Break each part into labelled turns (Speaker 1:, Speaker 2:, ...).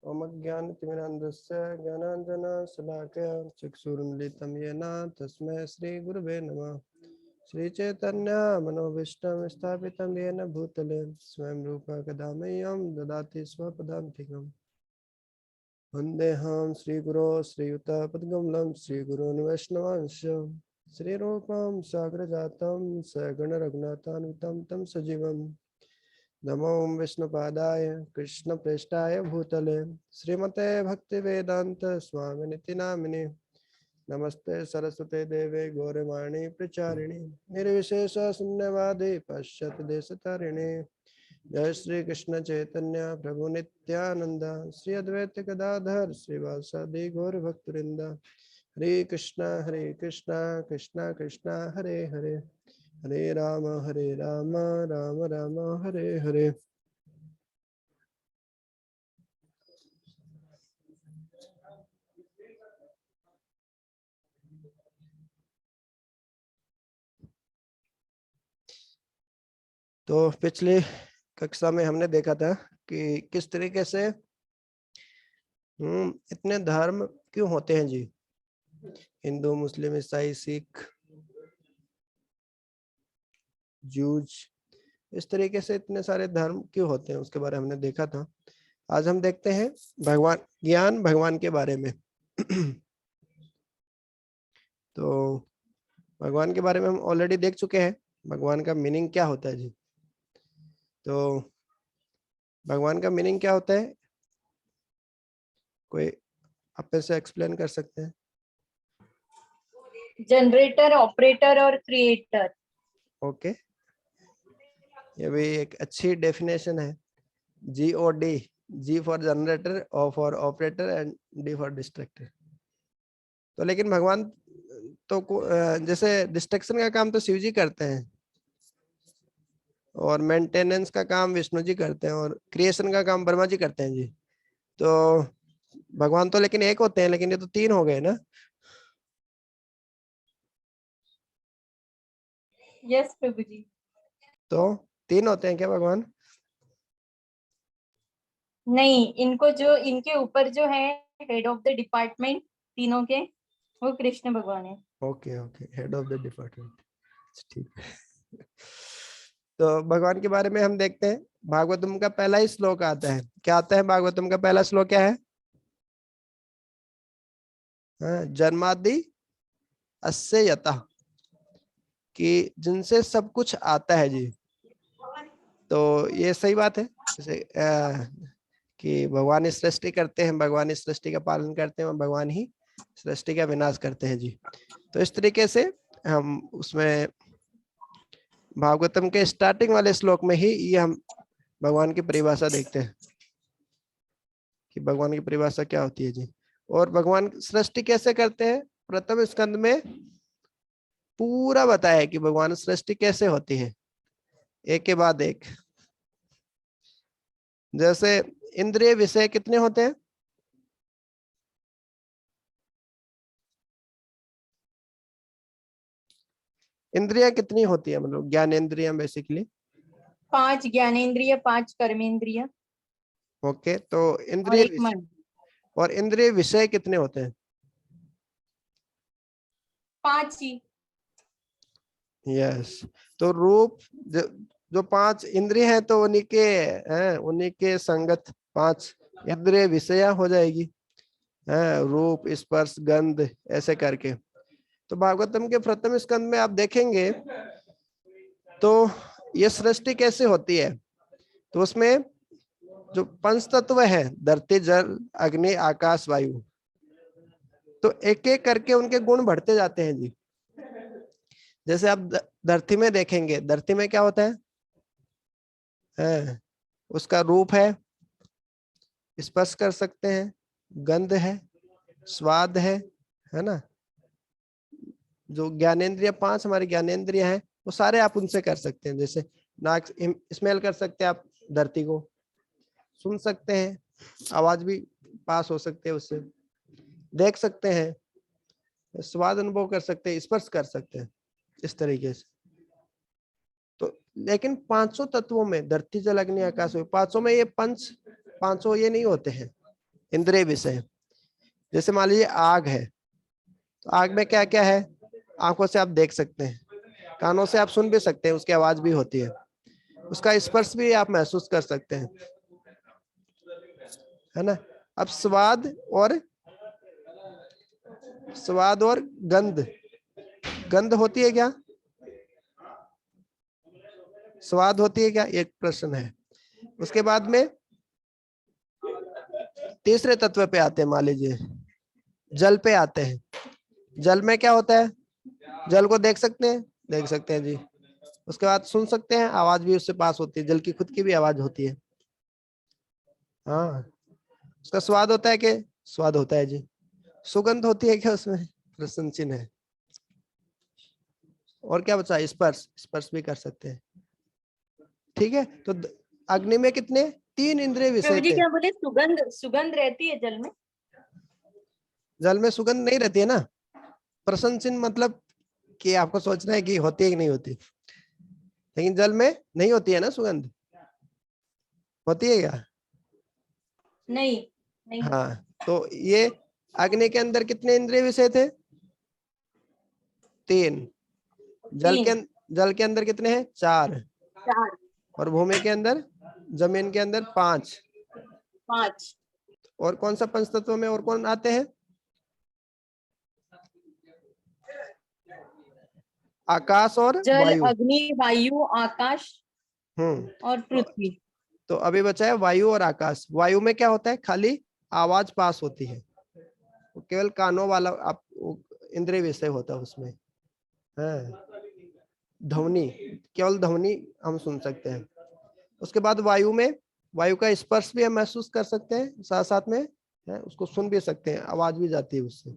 Speaker 1: ओम ज्ञानतिमिरान्धस्य ज्ञानाञ्जनशलाकया चक्षुरुन्मिलितं येन तस्मै श्रीगुरवे नमः। श्रीचैतन्य मनोभीष्टं स्थापितं येन भूतले स्वयं रूपा कदा मह्यं ददाति स्वपदान्तिकम्। वन्देऽहं श्रीगुरो श्रीयुतपद्कमलं श्रीगुरून् वैष्णवांश्च श्रीरूपं साग्रजातं सगणरघुनाथान्वितं तं सजीवम्। नमो विष्णुपादाय कृष्णप्रेष्ठाय भूतले श्रीमते भक्तिवेदांत स्वामिनिति नामिने। नमस्ते सरस्वते देवे गौरवाणी प्रचारिणे निर्विशेष शून्यवादी पश्चात देशतारिणे। जय श्री कृष्ण चैतन्य प्रभु नित्यानंद श्री अद्वैत गदाधर श्रीवासादि गौर भक्तवृंद। हरे कृष्णा कृष्णा कृष्णा हरे हरे हरे राम राम राम हरे हरे। तो पिछली कक्षा में हमने देखा था कि किस तरीके से इतने धर्म क्यों होते हैं जी, हिंदू मुस्लिम ईसाई सिख जूज, इस तरीके से इतने सारे धर्म क्यों होते हैं उसके बारे में हमने देखा था। आज हम देखते हैं भगवान के बारे में। तो भगवान के बारे में हम ऑलरेडी देख चुके हैं, भगवान का मीनिंग क्या होता है जी। तो भगवान का मीनिंग क्या होता है, कोई अपने से एक्सप्लेन कर सकते हैं?
Speaker 2: जनरेटर, ऑपरेटर और क्रिएटर।
Speaker 1: ओके, ये भी एक अच्छी डेफिनेशन है। GOD, G for generator, O for operator and D for destructor. तो लेकिन भगवान तो जैसे डिस्ट्रक्शन का काम तो शिव जी करते हैं और मेंटेनेंस का काम विष्णु जी करते हैं और क्रिएशन का काम ब्रह्मा जी करते हैं जी। तो भगवान तो लेकिन एक होते हैं, लेकिन ये तो तीन हो गए ना।
Speaker 2: यस प्रभु जी।
Speaker 1: तो तीन होते हैं क्या भगवान?
Speaker 2: नहीं, इनको जो इनके ऊपर जो है हेड ऑफ द डिपार्टमेंट तीनों के, वो कृष्ण भगवान है।
Speaker 1: Okay okay, head of the department, ठीक है। तो भगवान के बारे में हम देखते हैं। भागवतम का पहला ही श्लोक आता है, क्या आता है भागवतम का पहला श्लोक क्या है? जन्मादि अस्य यतः, कि जिनसे सब कुछ आता है जी। तो ये सही बात है, जैसे कि भगवान ही सृष्टि करते हैं, भगवान ही सृष्टि का पालन करते हैं और भगवान ही सृष्टि का विनाश करते हैं जी। तो इस तरीके से हम उसमें भागवतम के स्टार्टिंग वाले श्लोक में ही ये हम भगवान की परिभाषा देखते हैं कि भगवान की परिभाषा क्या होती है जी। और भगवान सृष्टि कैसे करते हैं, प्रथम स्कंद में पूरा बताया है कि भगवान सृष्टि कैसे होती है, एक के बाद एक। जैसे इंद्रिय विषय कितने होते हैं? इंद्रिया कितनी होती है, मतलब ज्ञानेंद्रिया बेसिकली?
Speaker 2: 5 ज्ञानेंद्रिय, 5 कर्मेंद्रिय
Speaker 1: ओके, तो
Speaker 2: और 1 मन।
Speaker 1: और इंद्रिय विषय कितने होते हैं?
Speaker 2: 5 ही।
Speaker 1: यस, तो रूप जो 5 इंद्रिय हैं तो उन्हीं के संगत 5 इंद्रिय विषया हो जाएगी, रूप स्पर्श गंध ऐसे करके। तो भागवतम के प्रथम स्कंद में आप देखेंगे तो ये सृष्टि कैसे होती है, तो उसमें जो पंच तत्व है, धरती जल अग्नि आकाश वायु, तो एक एक करके उनके गुण बढ़ते जाते हैं जी। जैसे आप धरती में देखेंगे, धरती में क्या होता है, उसका रूप है, स्पर्श कर सकते हैं, गंध है, स्वाद है ना। जो ज्ञानेंद्रिय 5 हमारे ज्ञानेंद्रिय हैं वो सारे आप उनसे कर सकते हैं। जैसे नाक स्मेल कर सकते हैं आप, धरती को सुन सकते हैं, आवाज भी पास हो सकते हैं उससे, देख सकते हैं, स्वाद अनुभव कर सकते हैं, स्पर्श कर सकते हैं, इस तरीके से। तो लेकिन 500 तत्वों में धरती जल अग्नि आकाश, 500 में ये पांचों ये नहीं होते हैं। इंद्रिय विषय। जैसे मान लीजिए आग है, तो आग में क्या क्या है? आंखों से आप देख सकते हैं, कानों से आप सुन भी सकते हैं, उसकी आवाज भी होती है, उसका स्पर्श भी आप महसूस कर सकते हैं, है ना। अब स्वाद और गंध, गंध होती है क्या? स्वाद होती है क्या? एक प्रश्न है। उसके बाद में तीसरे तत्व पे आते हैं, मान लीजिए जल पे आते हैं। जल में क्या होता है? जल को देख सकते हैं, देख सकते हैं जी। उसके बाद सुन सकते हैं, आवाज भी उससे पास होती है, जल की खुद की भी आवाज होती है। हाँ, उसका स्वाद होता है कि? स्वाद होता है जी। सुगंध होती है क्या उसमें? प्रश्न चिन्ह है। और क्या बचा? स्पर्श, स्पर्श भी कर सकते हैं। ठीक है, तो अग्नि में कितने? 3 इंद्रिय
Speaker 2: प्रभु
Speaker 1: विषय
Speaker 2: जी
Speaker 1: थे।
Speaker 2: क्या बोले, सुगंध सुगंध रहती है जल में?
Speaker 1: जल में सुगंध नहीं रहती है ना। प्रश्न चिन्ह मतलब कि आपको सोचना है कि होती है कि नहीं होती, लेकिन जल में नहीं होती है ना सुगंध, होती है क्या?
Speaker 2: नहीं, नहीं।
Speaker 1: हाँ, तो ये अग्नि के अंदर कितने इंद्रिय विषय थे? 3।
Speaker 2: तीन,
Speaker 1: जल के अंदर कितने हैं? 4।
Speaker 2: चार,
Speaker 1: और भूमि के अंदर, जमीन के अंदर 5।
Speaker 2: पांच।
Speaker 1: और कौन सा पंचतत्व में और कौन आते हैं? आकाश और
Speaker 2: जल,
Speaker 1: वायु।
Speaker 2: अग्नि, वायु, आकाश और
Speaker 1: तो,
Speaker 2: पृथ्वी।
Speaker 1: तो अभी बचा है वायु और आकाश। वायु में क्या होता है? खाली आवाज पास होती है, वो केवल कानों वाला आप इंद्रिय विषय होता है उसमें। हाँ, ध्वनि, केवल ध्वनि हम सुन सकते हैं। उसके बाद वायु में, वायु का स्पर्श भी हम महसूस कर सकते हैं, साथ साथ में है, उसको सुन भी सकते हैं, आवाज भी जाती है उससे।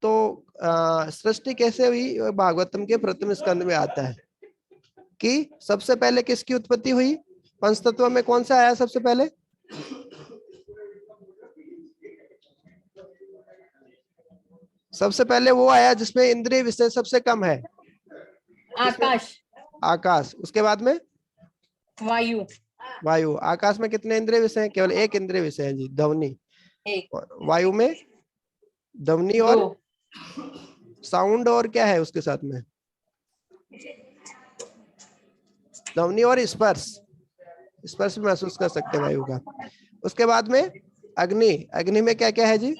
Speaker 1: तो सृष्टि कैसे हुई? भागवतम के प्रथम स्कंद में आता है कि सबसे पहले किसकी उत्पत्ति हुई? पंचतत्व में कौन सा आया सबसे पहले? सबसे पहले वो आया जिसमें इंद्रिय विषय सबसे कम है। किसमें?
Speaker 2: आकाश,
Speaker 1: आकाश। उसके बाद में
Speaker 2: वायु,
Speaker 1: वायु। आकाश में कितने इंद्रिय विषय हैं? केवल एक इंद्रिय विषय है जी, ध्वनि।
Speaker 2: एक।
Speaker 1: और वायु में ध्वनि
Speaker 2: दो।
Speaker 1: और साउंड, और क्या है उसके साथ में? ध्वनि और स्पर्श, स्पर्श भी महसूस कर सकते हैं वायु का। उसके बाद में अग्नि। अग्नि में क्या क्या है जी?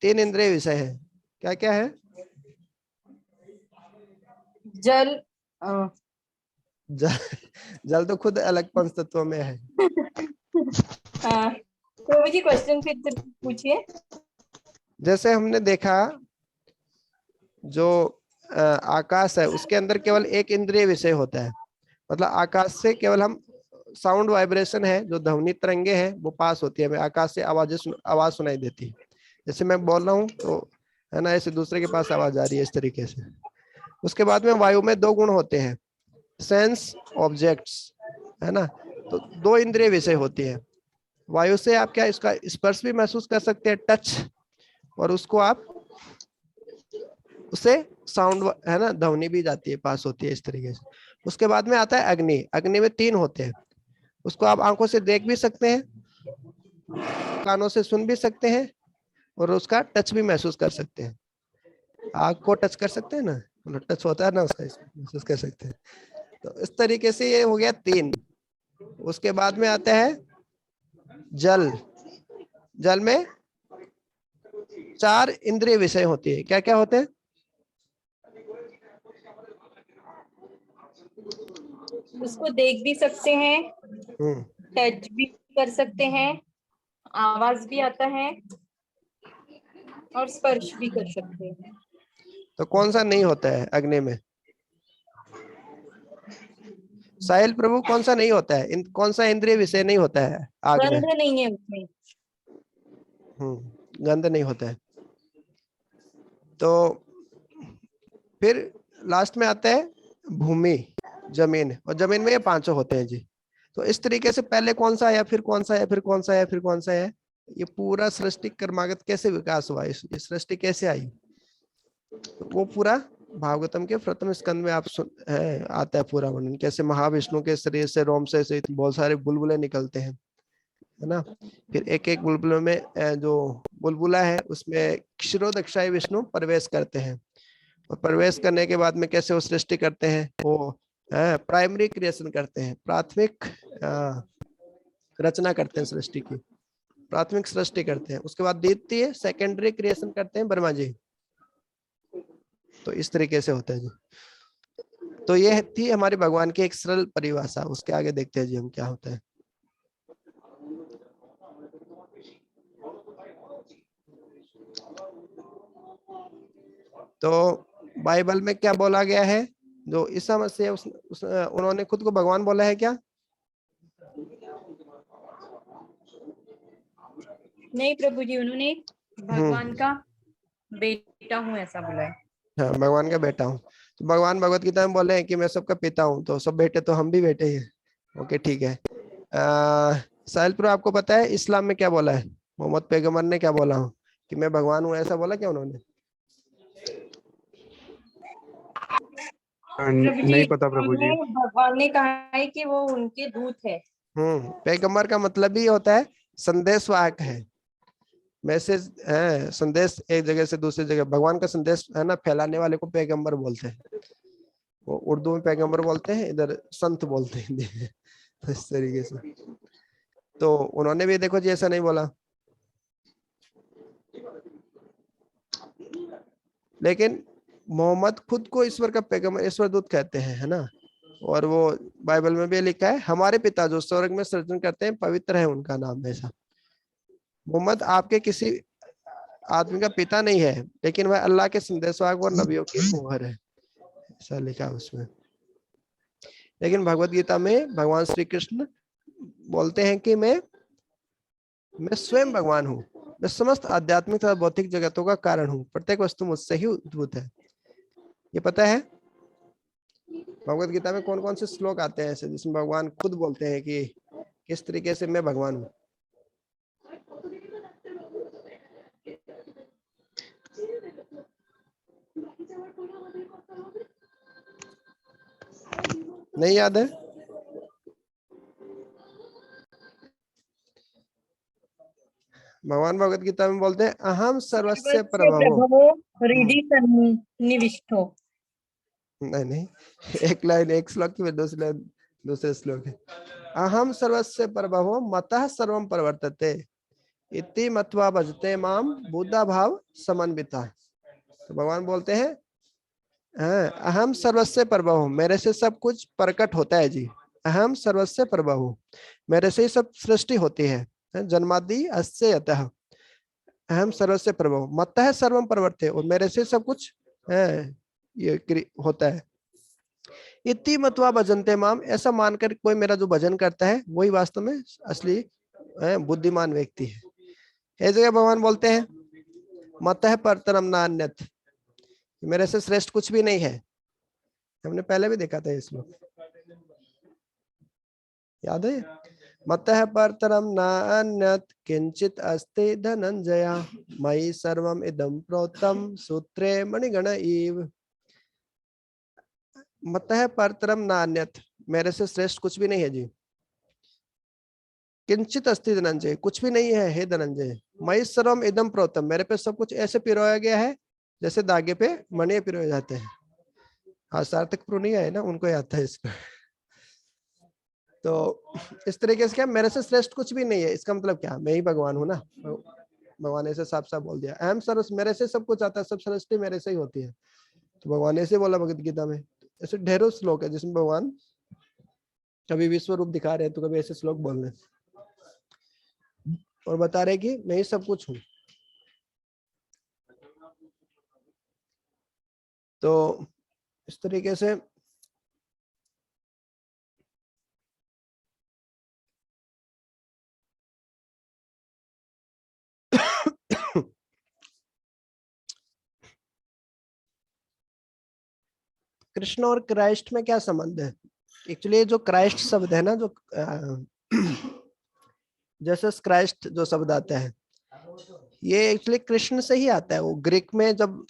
Speaker 1: 3 इंद्रिय विषय है। क्या क्या है?
Speaker 2: जल,
Speaker 1: जल, जल तो खुद अलग पंच तत्वों में है।
Speaker 2: हाँ, प्रभु जी क्वेश्चन फिर से पूछिए।
Speaker 1: जैसे हमने देखा, जो आकाश है उसके अंदर केवल एक इंद्रिय विषय होता है, मतलब आकाश से केवल हम साउंड वाइब्रेशन है, जो ध्वनि तरंगे हैं वो पास होती है, हमें आकाश से आवाज सुनाई देती है। जैसे मैं बोल रहा हूँ तो है ना, ऐसे दूसरे के पास आवाज आ रही है इस तरीके से। उसके बाद में वायु में 2 गुण होते हैं, सेंस ऑब्जेक्ट्स, है ना। तो 2 इंद्रिय विषय होती है। वायु से आप क्या इसका स्पर्श भी महसूस कर सकते हैं, टच, और उसको आप उससे साउंड है ना, ध्वनि भी जाती है, पास होती है इस तरीके से। उसके बाद में आता है अग्नि। अग्नि में 3 होते हैं, उसको आप आंखों से देख भी सकते हैं, कानों से सुन भी सकते हैं, और उसका टच भी महसूस कर सकते हैं। आग को टच कर सकते हैं ना, मतलब टच होता है ना उसका, महसूस कर सकते हैं। तो इस तरीके से ये हो गया 3। उसके बाद में आता है जल। जल में 4 इंद्रिय विषय होती है। क्या क्या होते हैं?
Speaker 2: उसको देख भी सकते हैं,
Speaker 1: हम्म
Speaker 2: टच भी कर सकते हैं, आवाज भी आता है और स्पर्श भी कर सकते हैं।
Speaker 1: तो कौन सा नहीं होता है अग्नि में? साहिल प्रभु, कौन सा नहीं होता है? कौन सा इंद्रिय विषय नहीं होता है आग में?
Speaker 2: गंध नहीं है उसमें।
Speaker 1: गंध नहीं होता है। तो फिर लास्ट में आता है भूमि, जमीन। और जमीन में ये 5 होते हैं जी। तो इस तरीके से पहले कौन सा आया, फिर कौन सा आया, फिर कौन सा आया, फिर कौन सा आया, ये पूरा सृष्टि क्रमागत कैसे विकास हुआ, ये सृष्टि कैसे आई, तो वो पूरा भागवतम के प्रथम स्कंद में आप आता है पूरा वर्णन, कैसे महाविष्णु के शरीर से रोम से बहुत सारे बुलबुले निकलते हैं, है ना। फिर एक एक बुलबुले में जो बुलबुला है उसमें क्षीरोदक्षाई विष्णु प्रवेश करते हैं, और प्रवेश करने के बाद में कैसे वो सृष्टि करते हैं, वो प्राइमरी क्रिएशन करते हैं, प्राथमिक रचना करते हैं सृष्टि की, प्राथमिक सृष्टि करते हैं। उसके बाद द्वितीय सेकेंडरी क्रिएशन करते हैं ब्रह्मा जी। तो इस तरीके से होता है जी। तो ये थी हमारी भगवान की एक सरल परिभाषा। उसके आगे देखते हैं जी हम क्या होता है। तो बाइबल में क्या बोला गया है, जो ईसा मसीह उन्होंने खुद को भगवान बोला है क्या?
Speaker 2: नहीं प्रभु जी, उन्होंने भगवान का बेटा हूँ ऐसा बोला है।
Speaker 1: हाँ, भगवान का बेटा हूँ। तो भगवान भगवत गीता में बोले हैं कि मैं सबका पिता हूँ, तो सब बेटे तो हम भी बेटे ही हैं। ओके ठीक है। साहिलपुर, आपको पता है इस्लाम में क्या बोला है? मोहम्मद पैगंबर ने क्या बोला हूँ कि मैं भगवान हूँ, ऐसा बोला क्या उन्होंने?
Speaker 3: नहीं पता प्रभु जी।
Speaker 2: भगवान ने कहा है कि वो उनके दूत है।
Speaker 1: पैगंबर का मतलब ही होता है संदेशवाहक है, मैसेज है, संदेश एक जगह से दूसरी जगह, भगवान का संदेश है ना फैलाने वाले को पैगंबर बोलते हैं। वो उर्दू में पैगंबर बोलते हैं, इधर संत बोलते हैं हिंदी में। तो इस तरीके से तो उन्होंने भी देखो जी ऐसा नहीं बोला, लेकिन मोहम्मद खुद को ईश्वर का पैगंबर, ईश्वर दूत कहते हैं, है ना। और वो बाइबल में भी लिखा है हमारे पिता जो स्वर्ग में सृजन करते हैं पवित्र है उनका नाम। ऐसा मोहम्मद आपके किसी आदमी का पिता नहीं है, लेकिन वह अल्लाह के संदेशवाहक और नबियों की मोहर है, ऐसा लिखा उसमें। लेकिन भगवत गीता में भगवान श्री कृष्ण बोलते हैं कि मैं स्वयं भगवान हूँ, मैं समस्त आध्यात्मिक तथा भौतिक जगतों का कारण हूँ, प्रत्येक वस्तु मुझसे ही उद्भूत है। ये पता है भगवत गीता में कौन कौन से श्लोक आते हैं ऐसे जिसमें भगवान खुद बोलते हैं कि किस तरीके से मैं भगवान हूँ? नहीं याद है? भगवान भगवत गीता में बोलते हैं अहम सर्वस्य प्रभवो
Speaker 2: हृदय सन्निविष्टो।
Speaker 1: नहीं, एक लाइन एक श्लोक की दूसरी लाइन दूसरे श्लोक है। अहम सर्वस्य प्रभवो मतः सर्वम प्रवर्तते इति मत्वा भजते माम बुद्धा भाव समन्विता। तो भगवान बोलते हैं अहम सर्वस्य प्रभव, मेरे से सब कुछ प्रकट होता है जी। अहम सर्वस्य प्रभव, मेरे से ही सब सृष्टि होती है, जन्मादि अस्य यतः। अहम सर्वस्य प्रभव मतः सर्वम प्रवर्ते, और मेरे से सब कुछ ये होता है। इति मत्वा भजन्ते माम, ऐसा मानकर कोई मेरा जो भजन करता है वही वास्तव में असली बुद्धिमान व्यक्ति है। इस जगह भगवान बोलते हैं मतः परतरम नान्यत, मेरे से श्रेष्ठ कुछ भी नहीं है। हमने पहले भी देखा था इसमें, याद है? मतः परतरम नान्यत किंचित अस्ति धनंजय मयि सर्वम इदं प्रोक्तम सूत्रे मणिगण इव। मतः परतरम नान्यत, मेरे से श्रेष्ठ कुछ भी नहीं है जी। किंचित अस्ति धनंजय, कुछ भी नहीं है हे धनंजय। मयि सर्वम इदं प्रोक्तम, मेरे पे सब कुछ ऐसे पिरोया गया है जैसे धागे पे मणि पिरोए जाते हैं। हाँ, सार्थक प्रो नहीं आए ना, उनको याद था इसको। तो इस तरीके से क्या मेरे से श्रेष्ठ कुछ भी नहीं है, इसका मतलब क्या, मैं ही भगवान हूँ ना। भगवान ऐसे साफ साफ बोल दिया अहम सर्वस्व, मेरे से सब कुछ आता है, सब सृष्टि मेरे से ही होती है। तो भगवान ऐसे बोला भगवत गीता में। ऐसे ढेरों श्लोक है जिसमें भगवान कभी विश्व रूप दिखा रहे हैं तो कभी ऐसे श्लोक बोल रहे और बता रहे कि मैं ही सब कुछ हूँ। तो इस तरीके से कृष्ण और क्राइस्ट में क्या संबंध है? एक्चुअली जो क्राइस्ट शब्द है ना, जो जैसे क्राइस्ट जो शब्द आता है ये एक्चुअली कृष्ण से ही आता है। वो ग्रीक में जब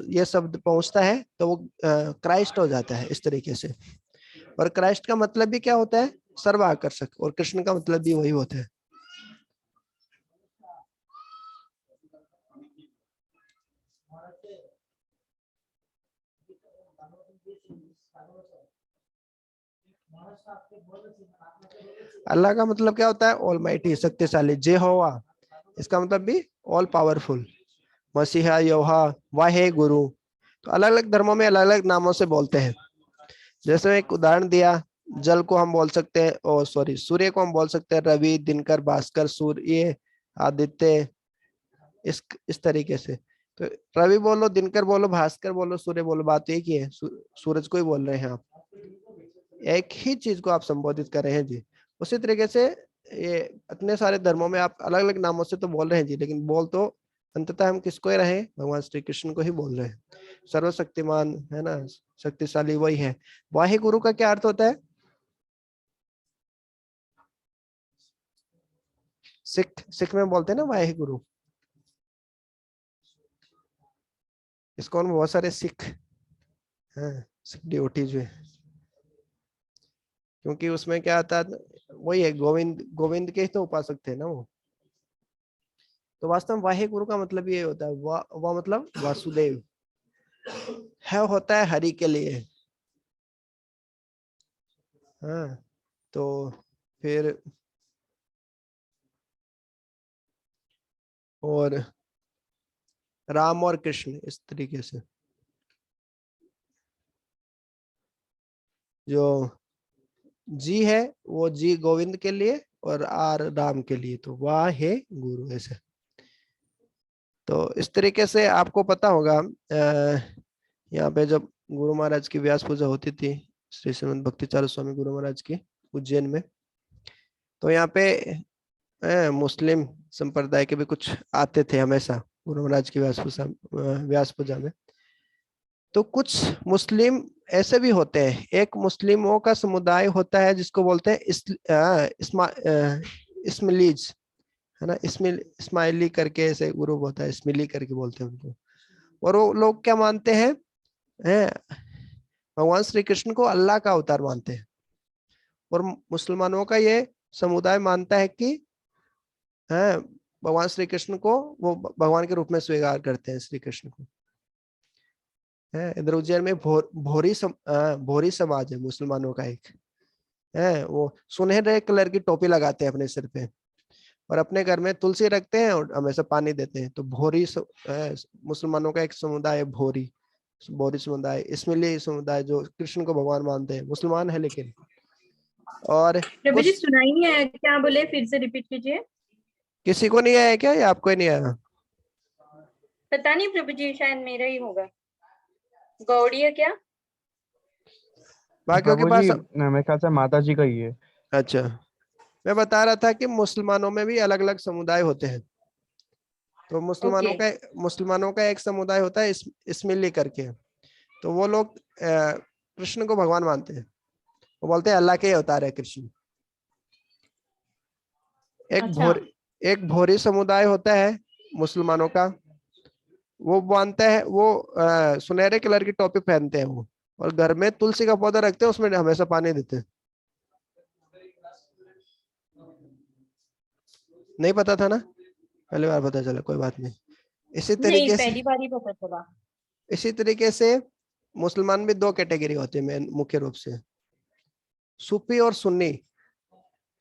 Speaker 1: ये शब्द पहुंचता है तो वो क्राइस्ट हो जाता है इस तरीके से। और क्राइस्ट का मतलब भी क्या होता है? सर्व आकर्षक। और कृष्ण का मतलब भी वही होता है। अल्लाह का मतलब क्या होता है? ऑल माइटी, शक्तिशाली। जेहोवा, इसका मतलब भी ऑल पावरफुल। मसीहा, यहोवा, वाहे गुरु। तो अलग अलग धर्मों में अलग अलग नामों से बोलते हैं। जैसे एक उदाहरण दिया, जल को हम बोल सकते हैं, ओ सॉरी, सूर्य को हम बोल सकते हैं रवि, दिनकर, भास्कर, सूर्य, आदित्य। इस तरीके से। तो रवि बोलो, दिनकर बोलो, भास्कर बोलो, सूर्य बोलो, बात एक ही है। सूरज को ही बोल रहे हैं आप। एक ही चीज को आप संबोधित कर रहे हैं जी। उसी तरीके से ये इतने सारे धर्मों में आप अलग अलग नामों से तो बोल रहे हैं जी, लेकिन बोल तो अंततः हम किसको ही रहे हैं? भगवान श्री कृष्ण को ही बोल रहे हैं। सर्वशक्तिमान है ना, शक्तिशाली वही है। वाहे गुरु का क्या अर्थ होता है? सिख सिख में बोलते हैं ना वाहे गुरु। इसको बहुत सारे सिख हैं, सिख डिवोटी जो है। क्योंकि उसमें क्या आता है, वही है, गोविंद, गोविंद के ही तो उपासक थे ना वो। तो वास्तव में वाहे गुरु का मतलब ये होता है, वाह मतलब वासुदेव है, होता है हरि के लिए। हाँ, तो फिर और राम और कृष्ण इस तरीके से। जो जी है वो जी गोविंद के लिए और आर राम के लिए, तो वाह है गुरु ऐसे। तो इस तरीके से आपको पता होगा यहाँ पे जब गुरु महाराज की व्यास पूजा होती थी, श्री श्रीमद भक्ति चारू स्वामी गुरु महाराज की, उज्जैन में, तो यहाँ पे मुस्लिम संप्रदाय के भी कुछ आते थे हमेशा गुरु महाराज की व्यास पूजा में। तो कुछ मुस्लिम ऐसे भी होते हैं। एक मुस्लिमों का समुदाय होता है जिसको बोलते हैं इस्माइलीज, है ना, इस्माइली करके ऐसे ग्रुप होता है, इस्माइली करके बोलते हैं उनको। और वो लोग क्या मानते हैं? भगवान श्री कृष्ण को अल्लाह का अवतार मानते हैं। और मुसलमानों का ये समुदाय मानता है कि है भगवान श्री कृष्ण को वो भगवान के रूप में स्वीकार करते हैं, श्री कृष्ण को। है इधर उज्जैन में भोरी समाज है मुसलमानों का एक। है वो सुनहरे कलर की टोपी लगाते हैं अपने सिर पे, और अपने घर में तुलसी रखते हैं और हमेशा पानी देते हैं। तो मुसलमानों का एक समुदाय है भोरी, भोरी समुदाय। इसमें समुदाय जो कृष्ण को भगवान मानते हैं, मुसलमान है लेकिन। और
Speaker 2: प्रभु जी
Speaker 1: उस
Speaker 2: सुनाई नहीं आया, क्या बोले? फिर से रिपीट कीजिए।
Speaker 1: किसी को नहीं आया क्या, या आपको ही नहीं आया?
Speaker 2: पता नहीं प्रभु जी, शायद मेरा ही होगा। गौड़िया क्या?
Speaker 1: बाकियों के
Speaker 3: प्रभु
Speaker 1: पास।
Speaker 3: जी मेरे ख्याल से माता जी का ही है।
Speaker 1: अच्छा, मैं बता रहा था कि मुसलमानों में भी अलग अलग समुदाय होते हैं। तो
Speaker 2: ओके।
Speaker 1: मुसलमानों का एक समुदाय होता है इस्माइली करके। तो वो लोग कृष्ण को भगवान मानते हैं। वो बोलते हैं अल्लाह के अवतार है कृष्ण। एक
Speaker 2: अच्छा।
Speaker 1: भोर एक भोरी समुदाय होता है मुसलमानों का। वो मानता है, वो सुनहरे कलर की टोपी पहनते हैं वो, और घर में तुलसी का पौधा रखते हैं, उसमें हमेशा पानी देते हैं। नहीं पता था ना, पहली बार पता चला, कोई बात नहीं। इसी
Speaker 2: नहीं,
Speaker 1: तरीके से
Speaker 2: पहली बार ही पता चला।
Speaker 1: इसी तरीके से मुसलमान भी दो कैटेगरी होते हैं मुख्य रूप से, सूफी और सुन्नी।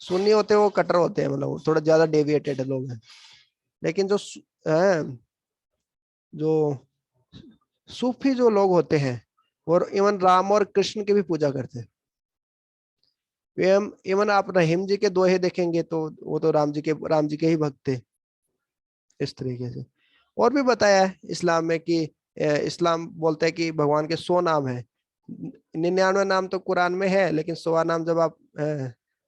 Speaker 1: सुन्नी होते हैं वो कट्टर होते हैं, मतलब थोड़ा ज्यादा डेविएटेड लोग हैं। लेकिन जो सूफी जो लोग होते हैं, और इवन राम और कृष्ण की भी पूजा करते हैं। इवन आप रहीम जी के दोहे देखेंगे तो वो तो राम जी के ही भक्त थे, इस तरीके से। और भी बताया है इस्लाम में कि इस्लाम बोलता है कि भगवान के 100 नाम है। 99 नाम तो कुरान में है, लेकिन 100वां नाम जब आप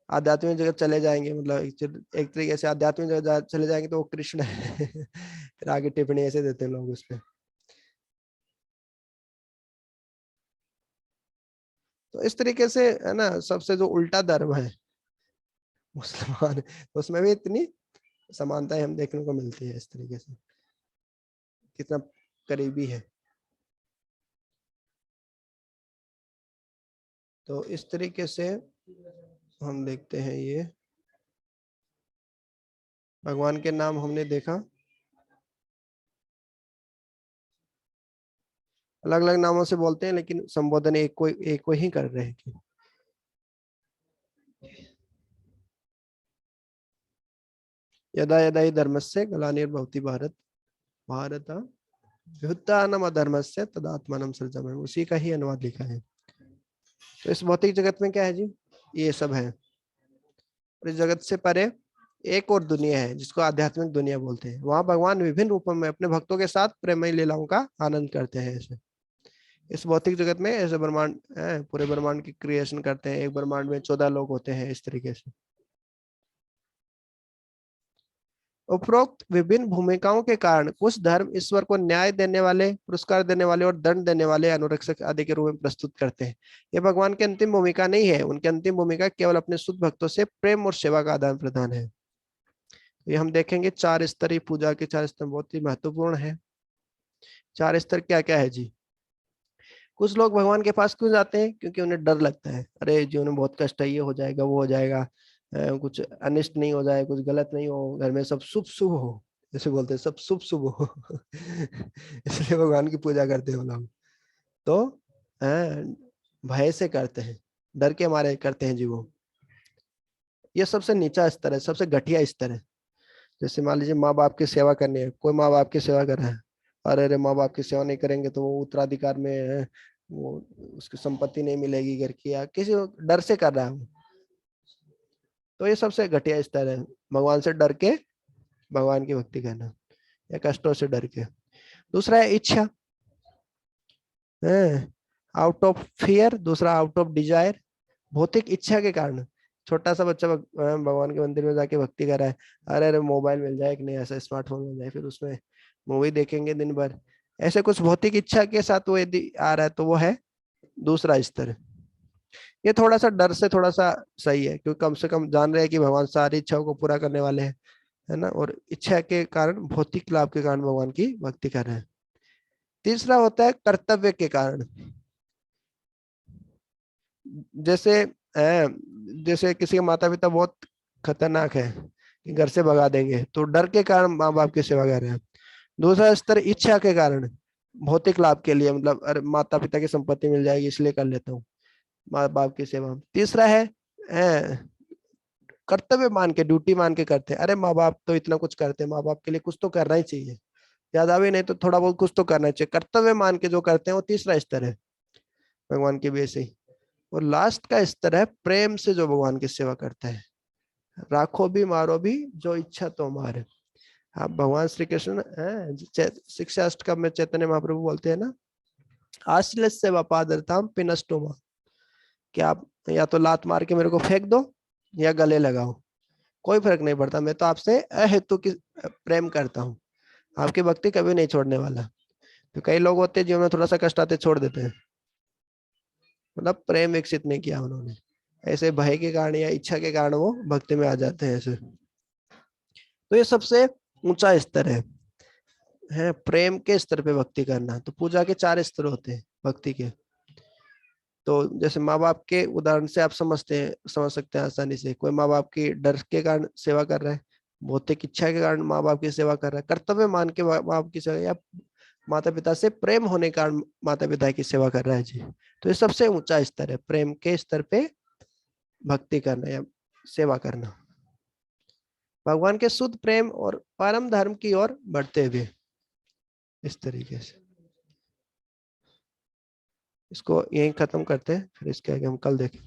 Speaker 1: आध्यात्मिक जगत चले जाएंगे, मतलब एक तरीके से आध्यात्मिक जगत चले जाएंगे, तो वो कृष्ण है। फिर आगे टिप्पणी ऐसे देते हैं लोग उस पर। तो इस तरीके से है ना, सबसे जो उल्टा धर्म है मुसलमान, तो उसमें भी इतनी समानताएं हम देखने को मिलती है इस तरीके से, कितना करीबी है। तो इस तरीके से हम देखते हैं, ये भगवान के नाम हमने देखा, अलग अलग नामों से बोलते हैं लेकिन संबोधन एक को ही कर रहे हैं। यदा यदा ही धर्मस्य ग्लानिर्भवति भारत भारत व्युत्थानम् अधर्मस्य तदात्मानं सृजाम्यहम्, उसी का ही अनुवाद लिखा है। तो इस भौतिक जगत में क्या है जी, ये सब है। और इस जगत से परे एक और दुनिया है जिसको आध्यात्मिक दुनिया बोलते हैं। वहां भगवान विभिन्न रूपों में अपने भक्तों के साथ प्रेममयी लीलाओं का आनंद करते हैं। ऐसे इस भौतिक जगत में ऐसे ब्रह्मांड है, पूरे ब्रह्मांड की क्रिएशन करते हैं। एक ब्रह्मांड में 14 लोग होते हैं इस तरीके से। उपरोक्त विभिन्न भूमिकाओं के कारण कुछ धर्म ईश्वर को न्याय देने वाले, पुरस्कार देने वाले और दंड देने वाले, अनुरक्षक आदि के रूप में प्रस्तुत करते हैं। यह भगवान की अंतिम भूमिका नहीं है। उनकी अंतिम भूमिका केवल अपने शुद्ध भक्तों से प्रेम और सेवा का आदान प्रदान है। ये हम देखेंगे 4 स्तरीय पूजा के 4 स्तर बहुत ही महत्वपूर्ण है। 4 स्तर क्या क्या है जी? कुछ लोग भगवान के पास क्यों जाते हैं? क्योंकि उन्हें डर लगता है, अरे जीवन में बहुत कष्ट है, ये हो जाएगा, वो हो जाएगा, कुछ अनिष्ट नहीं हो जाए, कुछ गलत नहीं हो, घर में सब शुभ शुभ हो, जैसे बोलते हैं सब शुभ शुभ हो इसलिए भगवान की पूजा करते हैं लोग। तो भय से करते हैं, डर के मारे करते हैं जी वो। ये सबसे नीचा स्तर है, सबसे घटिया स्तर है। जैसे मान लीजिए माँ बाप की सेवा करनी है, कोई माँ बाप की सेवा कर रहा है, अरे माँ बाप की सेवा नहीं करेंगे तो वो उत्तराधिकार में वो उसकी संपत्ति नहीं मिलेगी घर की, या किसी डर से कर रहा है वो। तो ये सबसे घटिया स्तर है, भगवान से डर के भगवान की भक्ति करना, या कष्टों से डर के। दूसरा है इच्छा, आउट ऑफ फियर। दूसरा आउट ऑफ डिजायर, भौतिक इच्छा के कारण। छोटा सा बच्चा भगवान के मंदिर में जाके भक्ति कर रहा है, अरे अरे मोबाइल मिल जाए, एक नया ऐसा स्मार्टफोन मिल जाए, फिर उसमें मूवी देखेंगे दिन भर, ऐसे कुछ भौतिक इच्छा के साथ वो यदि आ रहा है तो वो है दूसरा स्तर। ये थोड़ा सा डर से थोड़ा सा सही है, क्योंकि कम से कम जान रहे हैं कि भगवान सारी इच्छाओं को पूरा करने वाले हैं, है ना, और इच्छा के कारण, भौतिक लाभ के कारण भगवान की भक्ति कर रहे हैं। तीसरा होता है कर्तव्य के कारण। जैसे जैसे किसी के माता पिता बहुत खतरनाक है, घर से भगा देंगे, तो डर के कारण माँ बाप की सेवा कर रहे हैं। दूसरा स्तर इच्छा के कारण, भौतिक लाभ के लिए, मतलब अरे माता पिता की संपत्ति मिल जाएगी इसलिए कर लेता हूँ माँ बाप की सेवा। तीसरा है कर्तव्य मान के, ड्यूटी मान के करते हैं, अरे माँ बाप तो इतना कुछ करते हैं, माँ बाप के लिए कुछ तो करना ही चाहिए, ज्यादा भी नहीं तो थोड़ा बहुत कुछ तो करना चाहिए, कर्तव्य मान के जो करते हैं वो तीसरा स्तर है भगवान के बेस ही। और लास्ट का स्तर है प्रेम से जो भगवान की सेवा करते हैं, राखो भी मारो भी जो इच्छा तो मारे। हाँ, भगवान श्री कृष्ण शिक्षा अष्टकम में चैतन्य महाप्रभु बोलते हैं ना, आश्रय से वपादरताम पिनष्टोमा, कि आप या तो लात मार के मेरे को फेंक दो या गले लगाओ, कोई फर्क नहीं पड़ता, मैं तो आपसे अहेतु की प्रेम करता हूँ, आपकी भक्ति कभी नहीं छोड़ने वाला। तो कई लोग होते हैं जीवन में थोड़ा सा कष्ट आते छोड़ देते हैं, मतलब प्रेम विकसित नहीं किया उन्होंने, ऐसे भय के कारण या इच्छा के कारण वो भक्ति में आ जाते हैं ऐसे। तो ये सबसे ऊंचा स्तर है प्रेम के स्तर पे भक्ति करना। तो पूजा के 4 स्तर होते हैं भक्ति के। तो जैसे माँ बाप के उदाहरण से आप समझ सकते हैं आसानी से, कोई माँ बाप की डर के कारण सेवा कर रहा है, भौतिक इच्छा के कारण माँ बाप की सेवा कर रहा है, कर्तव्य मान के माँ बाप की सेवा, या माता पिता से प्रेम होने के कारण माता पिता की सेवा कर रहा है जी। तो ये सबसे ऊंचा स्तर है, प्रेम के स्तर पे भक्ति करना या सेवा करना, भगवान के शुद्ध प्रेम और परम धर्म की ओर बढ़ते हुए। इस तरीके से इसको यहीं खत्म करते हैं, फिर इसके आगे हम कल देखें।